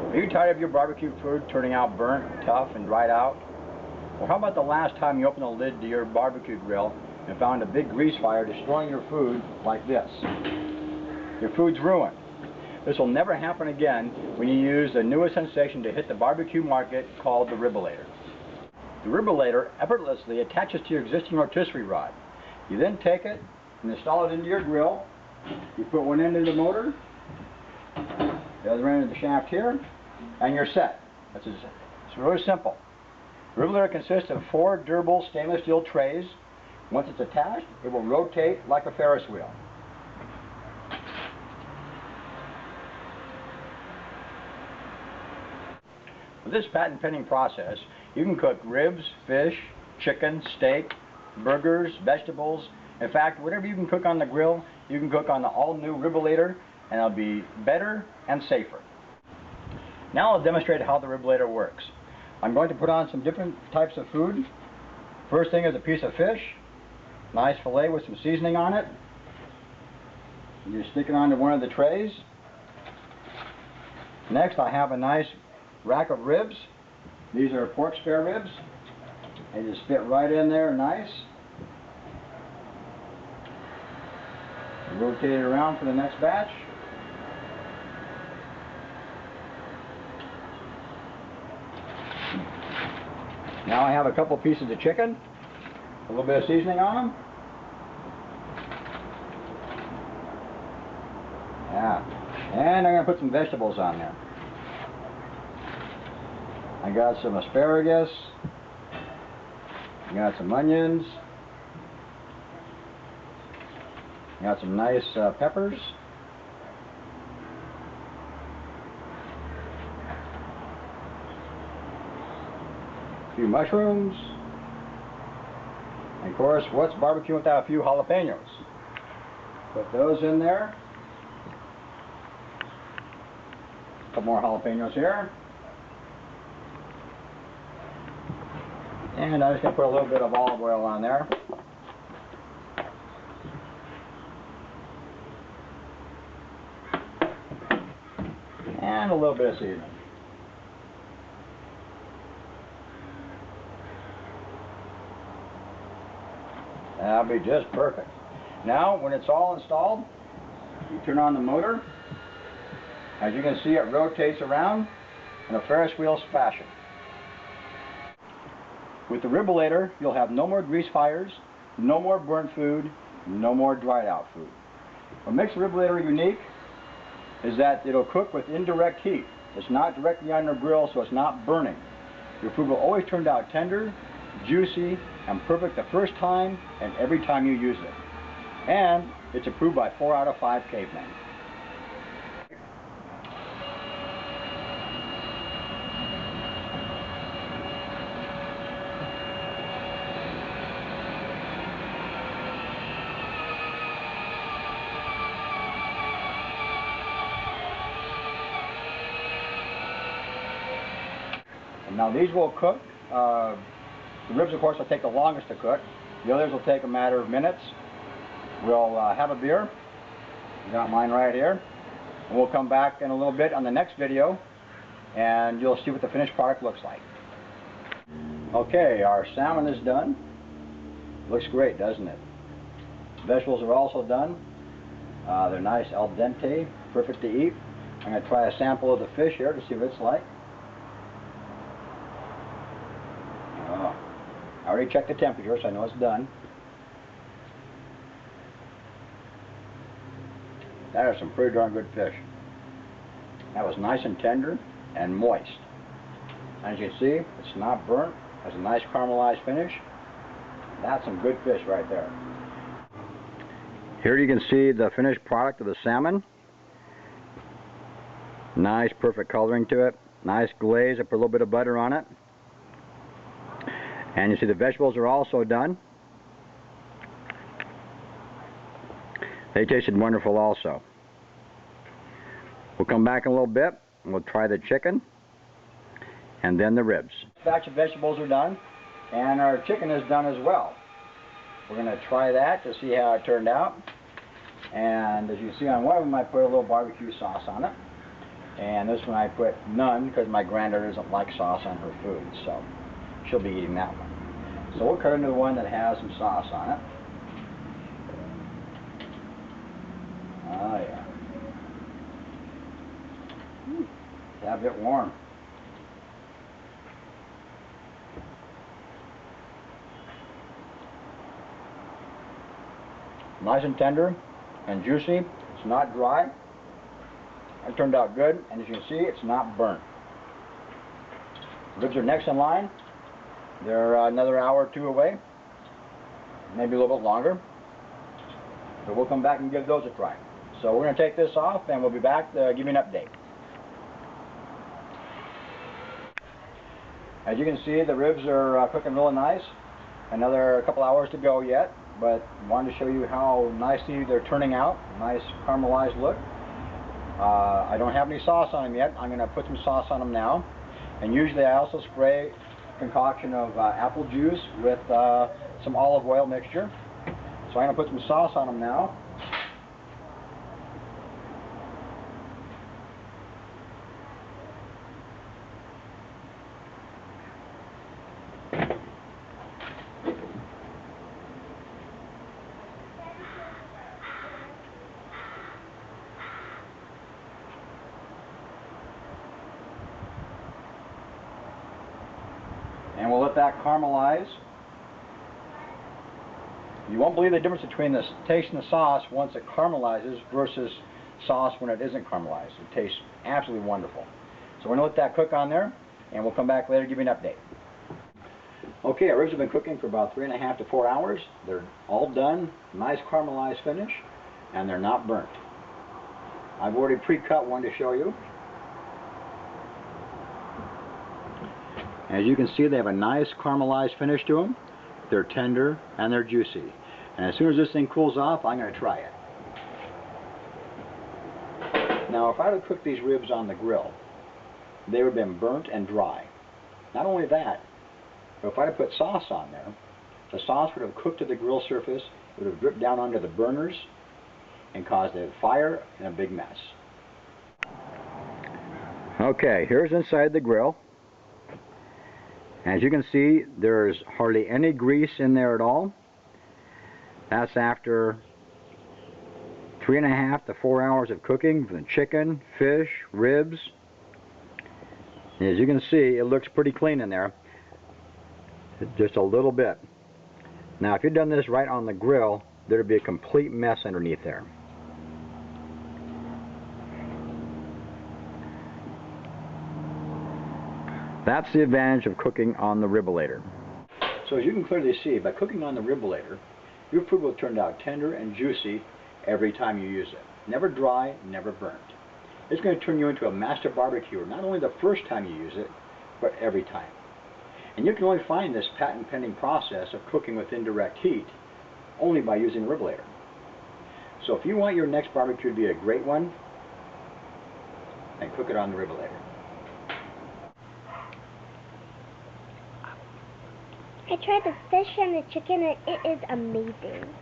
Are you tired of your barbecue food turning out burnt, tough, and dried out? Well, how about the last time you opened the lid to your barbecue grill and found a big grease fire destroying your food like this? Your food's ruined. This will never happen again when you use the newest sensation to hit the barbecue market called the Ribolator. The Ribolator effortlessly attaches to your existing rotisserie rod. You then take it and install it into your grill. You put one end into the motor, the other end of the shaft here, and you're set. It's really simple. The Ribolator consists of 4 durable stainless steel trays. Once it's attached, it will rotate like a Ferris wheel. With this patent-pending process, you can cook ribs, fish, chicken, steak, burgers, vegetables. In fact, whatever you can cook on the grill, you can cook on the all-new Ribolator, and it'll be better and safer. Now I'll demonstrate how the Ribolator works. I'm going to put on some different types of food. First thing is a piece of fish, nice fillet with some seasoning on it. You stick it onto one of the trays. Next I have a nice rack of ribs. These are pork spare ribs. They just fit right in there nice. Rotate it around for the next batch. Now I have a couple pieces of chicken, a little bit of seasoning on them. Yeah, and I'm going to put some vegetables on there. I got some asparagus, I got some onions, I got some nice peppers, a few mushrooms, and of course, what's barbecue without a few jalapenos? Put those in there. A couple more jalapenos here. And I'm just going to put a little bit of olive oil on there. And a little bit of seasoning. That'll be just perfect. Now, when it's all installed, you turn on the motor. As you can see, it rotates around in a Ferris wheel fashion. With the Ribolator, you'll have no more grease fires, no more burnt food, no more dried out food. What makes the Ribolator unique is that it'll cook with indirect heat. It's not directly on your grill, so it's not burning. Your food will always turn out tender, juicy, and perfect the first time and every time you use it. And it's approved by 4 out of 5 cavemen. Now these will cook. The ribs, of course, will take the longest to cook. The others will take a matter of minutes. We'll have a beer. I got mine right here. And we'll come back in a little bit on the next video, and you'll see what the finished product looks like. Okay, our salmon is done. Looks great, doesn't it? Vegetables are also done. They're nice al dente, perfect to eat. I'm going to try a sample of the fish here to see what it's like. I already checked the temperature, so I know it's done. That is some pretty darn good fish. That was nice and tender and moist. As you can see, it's not burnt. Has a nice caramelized finish. That's some good fish right there. Here you can see the finished product of the salmon. Nice, perfect coloring to it. Nice glaze. I put a little bit of butter on it. And you see the vegetables are also done. They tasted wonderful also. We'll come back in a little bit and we'll try the chicken and then the ribs. Batch of vegetables are done and our chicken is done as well. We're going to try that to see how it turned out. And as you see on one of them, I put a little barbecue sauce on it. And this one I put none because my granddaughter doesn't like sauce on her food, so she'll be eating that one. So we'll cut into the one that has some sauce on it. Oh yeah. Have it warm. Nice and tender and juicy. It's not dry. It turned out good, and as you can see, it's not burnt. Ribs are next in line. They're another hour or two away, maybe a little bit longer. So we'll come back and give those a try. So we're going to take this off, and we'll be back to give you an update. As you can see, the ribs are cooking really nice. Another couple hours to go yet, but wanted to show you how nicely they're turning out. Nice caramelized look. I don't have any sauce on them yet. I'm going to put some sauce on them now. And usually I also spray a concoction of apple juice with some olive oil mixture. So I'm going to put some sauce on them now. And we'll let that caramelize. You won't believe the difference between the taste and the sauce once it caramelizes versus sauce when it isn't caramelized. It tastes absolutely wonderful. So we're going to let that cook on there, and we'll come back later to give you an update. Okay, our ribs have been cooking for about 3.5 to 4 hours. They're all done, nice caramelized finish, and they're not burnt. I've already pre-cut one to show you. As you can see, they have a nice caramelized finish to them. They're tender and they're juicy. And as soon as this thing cools off, I'm going to try it. Now, if I would have cooked these ribs on the grill, they would have been burnt and dry. Not only that, but if I had put sauce on there, the sauce would have cooked to the grill surface, it would have dripped down onto the burners, and caused a fire and a big mess. Okay, here's inside the grill. As you can see, there's hardly any grease in there at all. That's after 3.5 to 4 hours of cooking for the chicken, fish, ribs. And as you can see, it looks pretty clean in there. Just a little bit. Now, if you'd done this right on the grill, there'd be a complete mess underneath there. That's the advantage of cooking on the Ribolator. So as you can clearly see, by cooking on the Ribolator, your food will turn out tender and juicy every time you use it. Never dry, never burnt. It's going to turn you into a master barbecuer, not only the first time you use it, but every time. And you can only find this patent-pending process of cooking with indirect heat only by using the Ribolator. So if you want your next barbecue to be a great one, then cook it on the Ribolator. I tried the fish and the chicken and it is amazing.